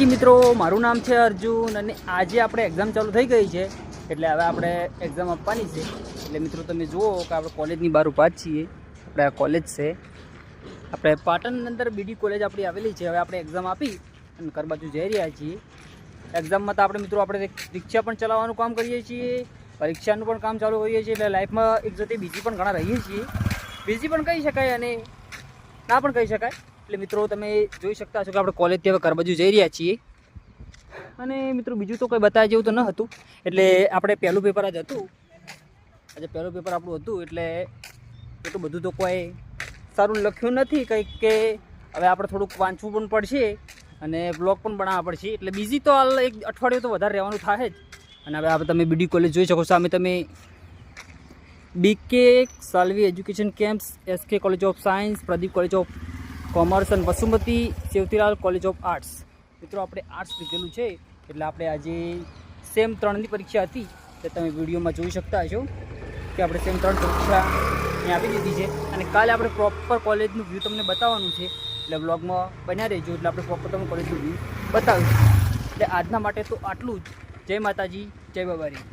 નમસ્તે મિત્રો, મારું નામ છે અર્જુન અને આજે આપણે એક્ઝામ ચાલુ થઈ ગઈ છે એટલે હવે આપણે એક્ઝામ આપવાની છે. એટલે મિત્રો તમે જુઓ કે આપણે કોલેજની બહાર ઊભા જ છીએ. આપણે આ કોલેજ છે, આપણે પાટણની અંદર બીડી કોલેજ આપણી આવેલી છે. હવે આપણે એક્ઝામ આપી અને ઘર બાજુ જઈ રહ્યા છીએ. એક્ઝામમાં તો આપણે મિત્રો આપણે રિક્ષા પણ ચલાવવાનું કામ કરીએ છીએ, પરીક્ષાનું પણ કામ ચાલુ કરીએ છીએ. એટલે લાઈફમાં એક જતી બીજી પણ ઘણા રહીએ છીએ. બીજી પણ કહી શકાય અને ના પણ કહી શકાય. એટલે મિત્રો તમે જોઈ શકતા છો કે આપણે કોલેજથી હવે ઘર બાજુ જઈ રહ્યા છીએ. અને મિત્રો બીજું તો કંઈ બતાવ્યા જેવું તો ન હતું. એટલે આપણે પહેલું પેપર જ હતું, આજે પહેલું પેપર આપણું હતું. એટલે એટલું બધું તો કોઈ સારું લખ્યું નથી કંઈક, કે હવે આપણે થોડુંક વાંચવું પણ પડશે અને બ્લોગ પણ બનાવવા પડશે. એટલે બીજી તો હાલ એક અઠવાડિયું તો વધારે રહેવાનું થાય જ. અને હવે આપણે તમે બીડી કોલેજ જોઈ શકો છો. સામે તમે BK Salvi education campus, SK college of science, Pradeep college of commerce અને Vasumati Sevantilal college of arts. મિત્રો આપણે આર્ટ્સ લીધેલું છે એટલે આપણે આજે સેમ 3ની પરીક્ષા હતી. તે તમે વિડીયોમાં જોઈ શકતા હશો કે આપણે સેમ 3 પરીક્ષા અહીં આપી દીધી છે. અને કાલે આપણે પ્રોપર કોલેજનું વ્યૂ તમને બતાવવાનું છે. એટલે બ્લોગમાં બન્યા રહેજો, એટલે આપણે પ્રોપર તમને કોલેજનું વ્યૂ બતાવીશું. એટલે આજના માટે તો આટલું જ. જય માતાજી, જય બાબારી.